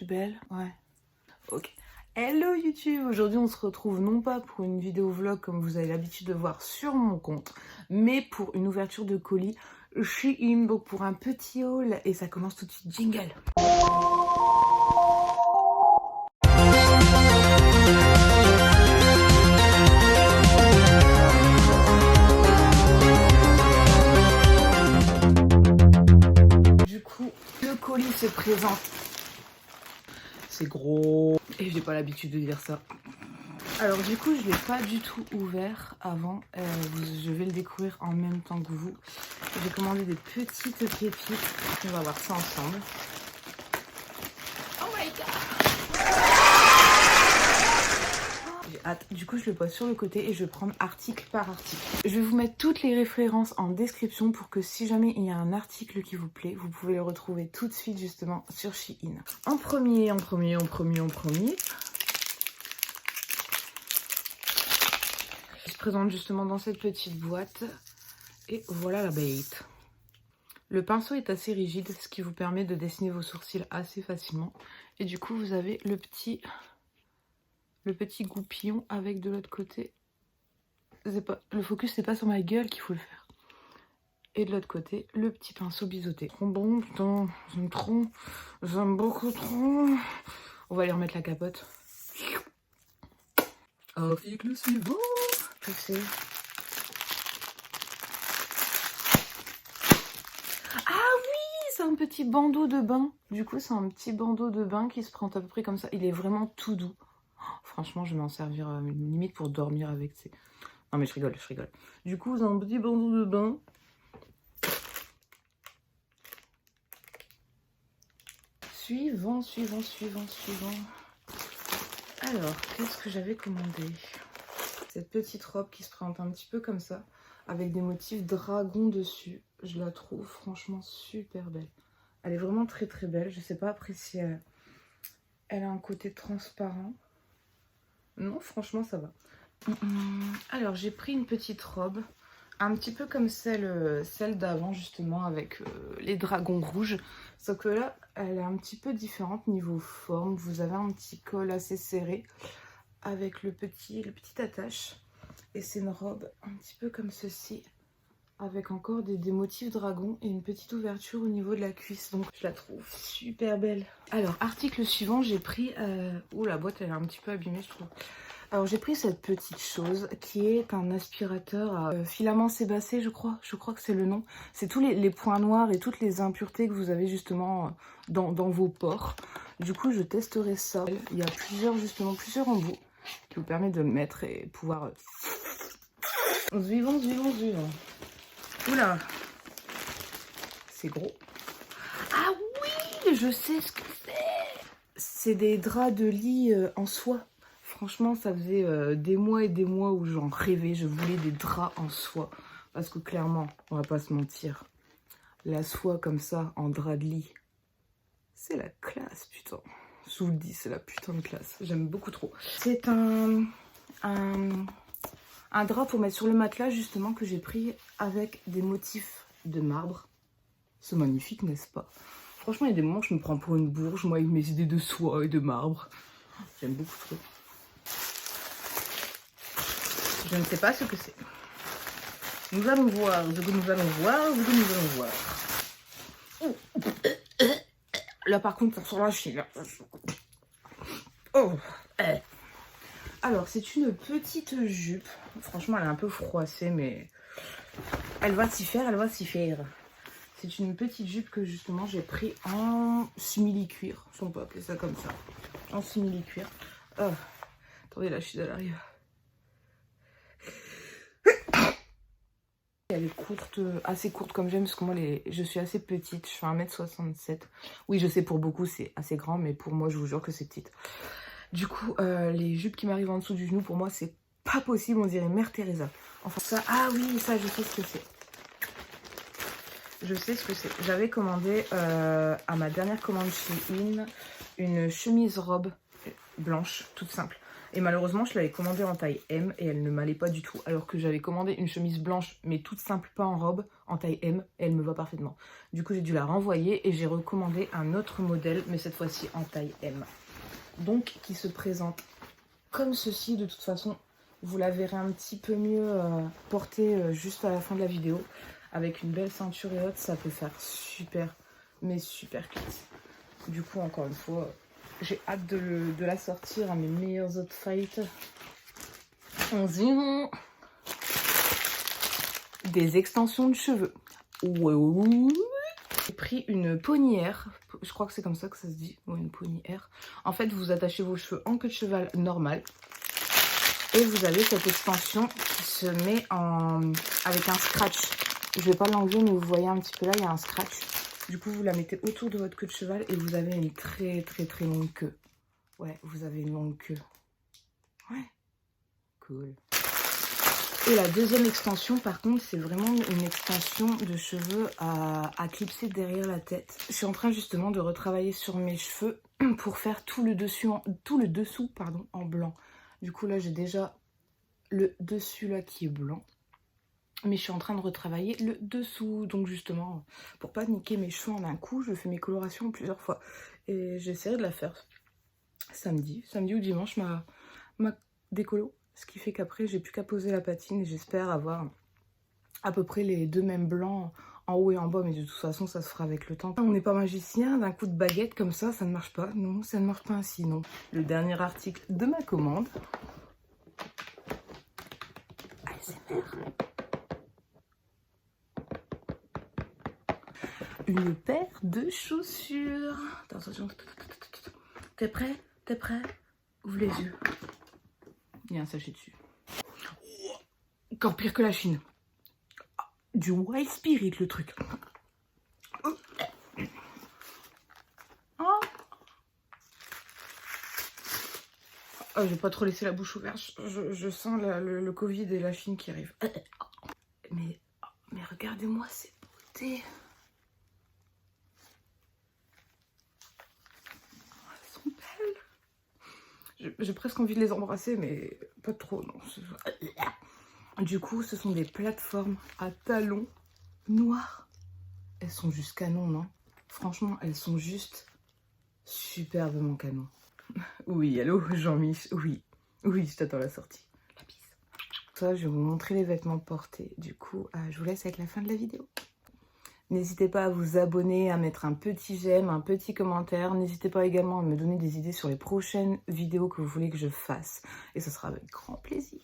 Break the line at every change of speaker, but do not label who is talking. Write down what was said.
suis belle? Ouais. Ok. Hello YouTube! Aujourd'hui on se retrouve non pas pour une vidéo vlog comme vous avez l'habitude de voir sur mon compte, mais pour une ouverture de colis Shein, donc pour un petit haul, et ça commence tout de suite, jingle! Du coup, le colis se présente. C'est gros. Et j'ai pas l'habitude de dire ça. Alors du coup, je l'ai pas du tout ouvert avant. Je vais le découvrir en même temps que vous. J'ai commandé des petites pépites. On va voir ça ensemble. Oh my god! J'ai hâte. Du coup, je le pose sur le côté et je vais prendre article par article. Je vais vous mettre toutes les références en description pour que si jamais il y a un article qui vous plaît, vous pouvez le retrouver tout de suite justement sur Shein. En premier. Il se présente justement dans cette petite boîte. Et voilà la bête. Le pinceau est assez rigide, ce qui vous permet de dessiner vos sourcils assez facilement. Et du coup, vous avez le petit goupillon avec de l'autre côté. Le focus, c'est pas sur ma gueule qu'il faut le faire. Et de l'autre côté, le petit pinceau biseauté. Trop bon, putain, j'aime trop. J'aime beaucoup trop. On va aller remettre la capote. Article suivant. Je sais. Ah oui, c'est un petit bandeau de bain. Du coup, c'est un petit bandeau de bain qui se prend à peu près comme ça. Il est vraiment tout doux. Oh, franchement, je vais m'en servir limite pour dormir avec. Non mais je rigole. Du coup, c'est un petit bandeau de bain. Suivant. Alors, qu'est-ce que j'avais commandé? Cette petite robe qui se présente un petit peu comme ça, avec des motifs dragons dessus. Je la trouve franchement super belle. Elle est vraiment très très belle. Je sais pas après si elle a un côté transparent. Non, franchement ça va. Alors j'ai pris une petite robe, un petit peu comme celle d'avant justement, avec les dragons rouges. Sauf que là, elle est un petit peu différente niveau forme. Vous avez un petit col assez serré, avec le petit attache. Et c'est une robe un petit peu comme ceci, avec encore des motifs dragons et une petite ouverture au niveau de la cuisse. Donc je la trouve super belle. Alors, article suivant, j'ai pris... Ouh, la boîte elle est un petit peu abîmée je trouve. Alors j'ai pris cette petite chose qui est un aspirateur à filament sébacé, je crois que c'est le nom. C'est tous les points noirs et toutes les impuretés que vous avez justement dans vos pores. Du coup je testerai ça. Il y a plusieurs embouts qui vous permettent de le mettre et pouvoir... Suivant. Oula, c'est gros. Ah oui, je sais ce que c'est. C'est des draps de lit en soie. Franchement, ça faisait des mois et des mois où j'en rêvais. Je voulais des draps en soie. Parce que clairement, on va pas se mentir. La soie comme ça, en drap de lit, c'est la classe, putain. Je vous le dis, c'est la putain de classe. J'aime beaucoup trop. C'est un drap pour mettre sur le matelas, justement, que j'ai pris avec des motifs de marbre. C'est magnifique, n'est-ce pas? Franchement, il y a des moments où je me prends pour une bourge, moi, avec mes idées de soie et de marbre. J'aime beaucoup trop. Je ne sais pas ce que c'est. Nous allons voir. Là, par contre, pour sur la Chine. Oh. Alors, c'est une petite jupe. Franchement, elle est un peu froissée, mais elle va s'y faire, C'est une petite jupe que justement j'ai pris en simili-cuir. Si on peut appeler ça comme ça. En simili-cuir. Oh. Attendez, là, je suis à l'arrière. Elle est courte, assez courte comme j'aime, parce que moi, je suis assez petite. Je fais 1m67. Oui, je sais, pour beaucoup, c'est assez grand, mais pour moi, je vous jure que c'est petite. Du coup, les jupes qui m'arrivent en dessous du genou, pour moi, c'est pas possible. On dirait Mère Teresa. Enfin, ça, ah oui, ça, je sais ce que c'est. J'avais commandé à ma dernière commande Shein une chemise robe blanche, toute simple, Et malheureusement, je l'avais commandée en taille M et elle ne m'allait pas du tout. Alors que j'avais commandé une chemise blanche, mais toute simple, pas en robe, en taille M, et elle me va parfaitement. Du coup, j'ai dû la renvoyer et j'ai recommandé un autre modèle, mais cette fois-ci en taille M. Donc, qui se présente comme ceci. De toute façon, vous la verrez un petit peu mieux portée juste à la fin de la vidéo. Avec une belle ceinture et autres, ça peut faire super, mais super cute. Du coup, encore une fois, j'ai hâte de la sortir à mes meilleurs outfits. On dit des extensions de cheveux. J'ai pris une ponyère, je crois que c'est comme ça que ça se dit, ou une ponyère. En fait, vous attachez vos cheveux en queue de cheval normale. Et vous avez cette extension qui se met avec un scratch. Je vais pas l'enlever, mais vous voyez un petit peu là, il y a un scratch. Du coup, vous la mettez autour de votre queue de cheval et vous avez une très longue queue. Ouais, vous avez une longue queue. Ouais, cool. Et la deuxième extension, par contre, c'est vraiment une extension de cheveux à clipser derrière la tête. Je suis en train justement de retravailler sur mes cheveux pour faire tout le dessous en blanc. Du coup, là, j'ai déjà le dessus là qui est blanc. Mais je suis en train de retravailler le dessous. Donc justement, pour pas niquer mes cheveux en un coup, je fais mes colorations plusieurs fois. Et j'essaierai de la faire samedi ou dimanche, ma décolo. Ce qui fait qu'après, j'ai plus qu'à poser la patine et j'espère avoir à peu près les deux mêmes blancs en haut et en bas. Mais de toute façon, ça se fera avec le temps. On n'est pas magicien, d'un coup de baguette comme ça ne marche pas. Non, ça ne marche pas ainsi, non. Le dernier article de ma commande. ASMR. Une paire de chaussures. Attention. T'es prêt? T'es prêt? Ouvre les yeux. Il y a un sachet dessus. Encore pire que la Chine. Du White Spirit, le truc. Oh, je vais pas trop laisser la bouche ouverte. Je sens le Covid et la Chine qui arrivent. Mais regardez-moi ces beautés. J'ai presque envie de les embrasser, mais pas trop, non. Du coup, ce sont des plateformes à talons noirs. Elles sont juste canon, non? Franchement, elles sont juste superbement canon. Oui, allô, Jean-Mich, oui, je t'attends à la sortie. La bise. Ça, je vais vous montrer les vêtements portés. Du coup, je vous laisse avec la fin de la vidéo. N'hésitez pas à vous abonner, à mettre un petit j'aime, un petit commentaire. N'hésitez pas également à me donner des idées sur les prochaines vidéos que vous voulez que je fasse. Et ce sera avec grand plaisir.